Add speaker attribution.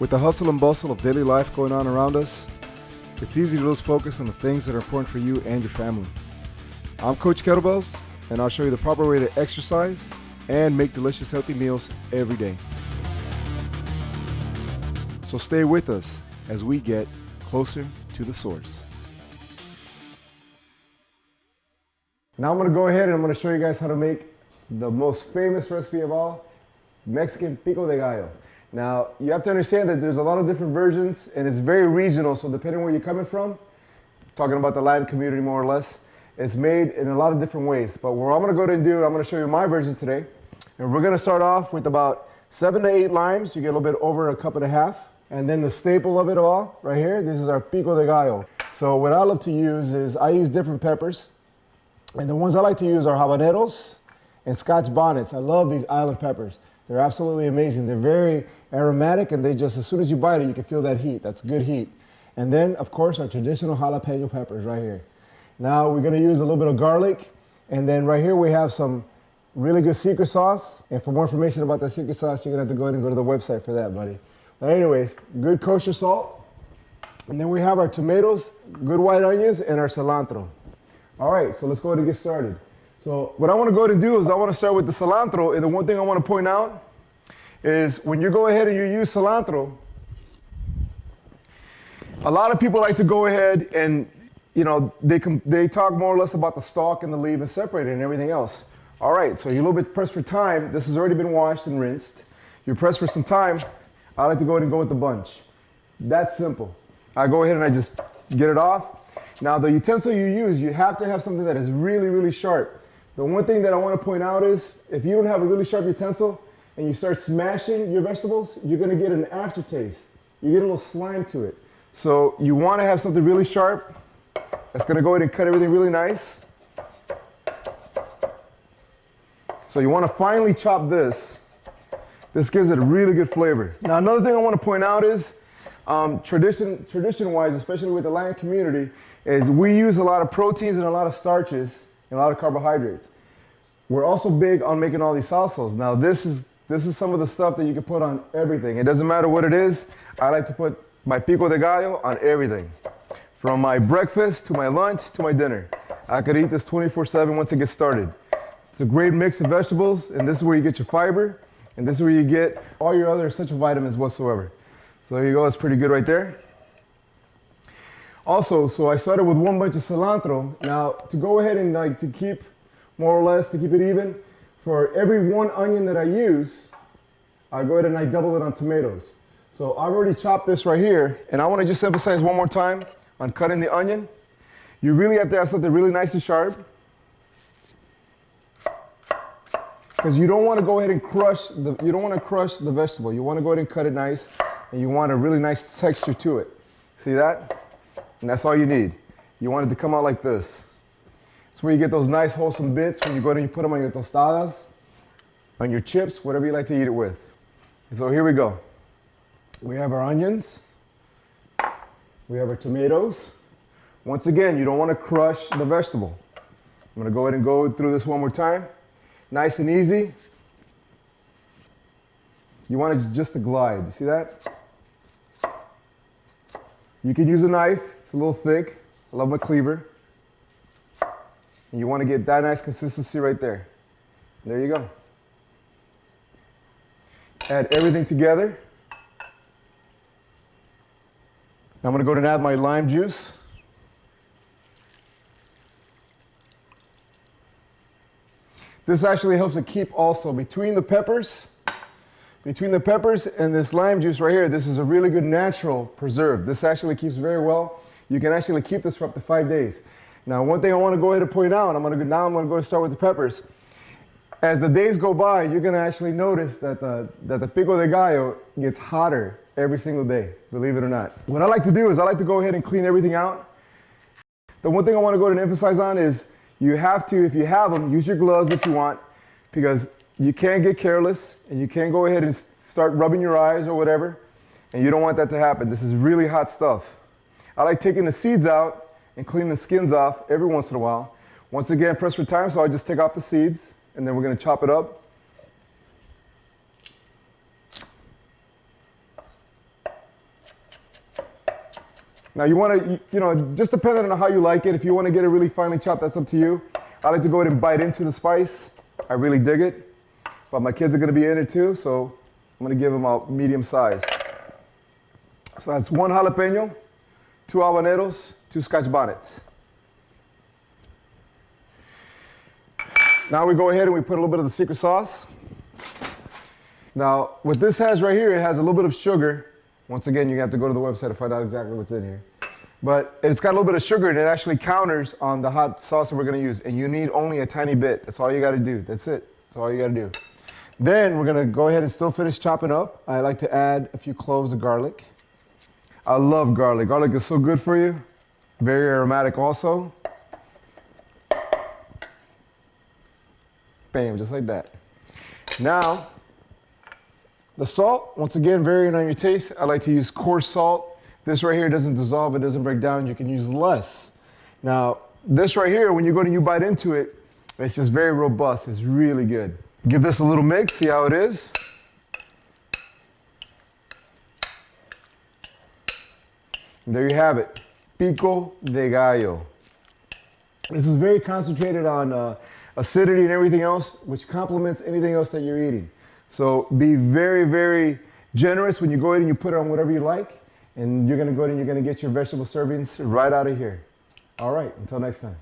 Speaker 1: With the hustle and bustle of daily life going on around us, it's easy to lose focus on the things that are important for you and your family. I'm Coach Kettlebells, and I'll show you the proper way to exercise and make delicious healthy meals every day. So stay with us as we get closer to the source. Now I'm going to go ahead and I'm going to show you guys how to make the most famous recipe of all, Mexican Pico de Gallo. Now, you have to understand that there's a lot of different versions and it's very regional, so depending where you're coming from, talking about the Latin community more or less, it's made in a lot of different ways. But what I'm going to go ahead and do, I'm going to show you my version today. And we're going to start off with about 7 to 8 limes. You get a little bit over a cup and a half. And then the staple of it all, right here, this is our Pico de Gallo. So what I love to use is, I use different peppers. And the ones I like to use are habaneros and Scotch bonnets. I love these island peppers. They're absolutely amazing. They're very aromatic, and they just, as soon as you bite it, you can feel that heat. That's good heat. And then, of course, our traditional jalapeno peppers right here. Now we're gonna use a little bit of garlic, and then right here we have some really good secret sauce. And for more information about that secret sauce, you're gonna have to go ahead and go to the website for that, buddy. But anyways, good kosher salt. And then we have our tomatoes, good white onions, and our cilantro. All right, so let's go ahead and get started. So what I want to go ahead and do is I want to start with the cilantro, and the one thing I want to point out is when you go ahead and you use cilantro, a lot of people like to go ahead and, you know, they talk more or less about the stalk and the leaf and separate it and everything else. All right, so you're a little bit pressed for time. This has already been washed and rinsed. You're pressed for some time. I like to go ahead and go with the bunch. That's simple. I go ahead and I just get it off. Now the utensil you use, you have to have something that is really, really sharp. The one thing that I want to point out is, if you don't have a really sharp utensil and you start smashing your vegetables, you're going to get an aftertaste. You get a little slime to it. So you want to have something really sharp that's going to go ahead and cut everything really nice. So you want to finely chop this. This gives it a really good flavor. Now another thing I want to point out is, tradition-wise, especially with the Latin community, is we use a lot of proteins and a lot of starches and a lot of carbohydrates. We're also big on making all these salsas. Now this is some of the stuff that you can put on everything. It doesn't matter what it is. I like to put my Pico de Gallo on everything. From my breakfast to my lunch to my dinner. I could eat this 24/7 once it gets started. It's a great mix of vegetables, and this is where you get your fiber, and this is where you get all your other essential vitamins whatsoever. So there you go, it's pretty good right there. Also, so I started with one bunch of cilantro. Now, to go ahead and to keep, more or less, to keep it even, for every 1 onion that I use, I go ahead and I double it on tomatoes. So I've already chopped this right here, and I want to just emphasize one more time on cutting the onion. You really have to have something really nice and sharp, because you don't want to go ahead and crush the vegetable. You want to go ahead and cut it nice, and you want a really nice texture to it. See that? And that's all you need. You want it to come out like this. It's where you get those nice wholesome bits when you go ahead and you put them on your tostadas, on your chips, whatever you like to eat it with. So here we go. We have our onions. We have our tomatoes. Once again, you don't want to crush the vegetable. I'm going to go ahead and go through this one more time. Nice and easy. You want it just to glide. You see that? You can use a knife. It's a little thick. I love my cleaver. And you want to get that nice consistency right there. There you go. Add everything together. Now I'm going to go ahead and add my lime juice. This actually helps to keep also between the peppers and this lime juice right here. This is a really good natural preserve. This actually keeps very well. You can actually keep this for up to 5 days. Now, one thing I want to go ahead and point out, I'm going to go and start with the peppers. As the days go by, you're going to actually notice that the Pico de Gallo gets hotter every single day, believe it or not. What I like to do is I like to go ahead and clean everything out. The one thing I want to go ahead and emphasize on is you have to, if you have them, use your gloves if you want, because you can't get careless and you can't go ahead and start rubbing your eyes or whatever, and you don't want that to happen. This is really hot stuff. I like taking the seeds out and cleaning the skins off every once in a while. Once again, press for time, so I just take off the seeds and then we're going to chop it up. Now you want to, you know, just depending on how you like it. If you want to get it really finely chopped, that's up to you. I like to go ahead and bite into the spice. I really dig it. But my kids are going to be in it too, so I'm going to give them a medium size. So that's 1 jalapeno, 2 habaneros, 2 Scotch bonnets. Now we go ahead and we put a little bit of the secret sauce. Now, what this has right here, it has a little bit of sugar. Once again, you have to go to the website to find out exactly what's in here. But it's got a little bit of sugar and it actually counters on the hot sauce that we're gonna use. And you need only a tiny bit. That's all you gotta do. That's it. That's all you gotta do. Then we're gonna go ahead and still finish chopping up. I like to add a few cloves of garlic. I love garlic. Garlic is so good for you. Very aromatic also. Bam, just like that. Now, the salt, once again, varying on your taste. I like to use coarse salt. This right here doesn't dissolve, it doesn't break down. You can use less. Now, this right here, when you go and you bite into it, it's just very robust. It's really good. Give this a little mix, see how it is. And there you have it, Pico de Gallo. This is very concentrated on acidity and everything else, which complements anything else that you're eating. So be very, very generous when you go ahead and you put it on whatever you like, and you're gonna go ahead and you're gonna get your vegetable servings right out of here. All right, until next time.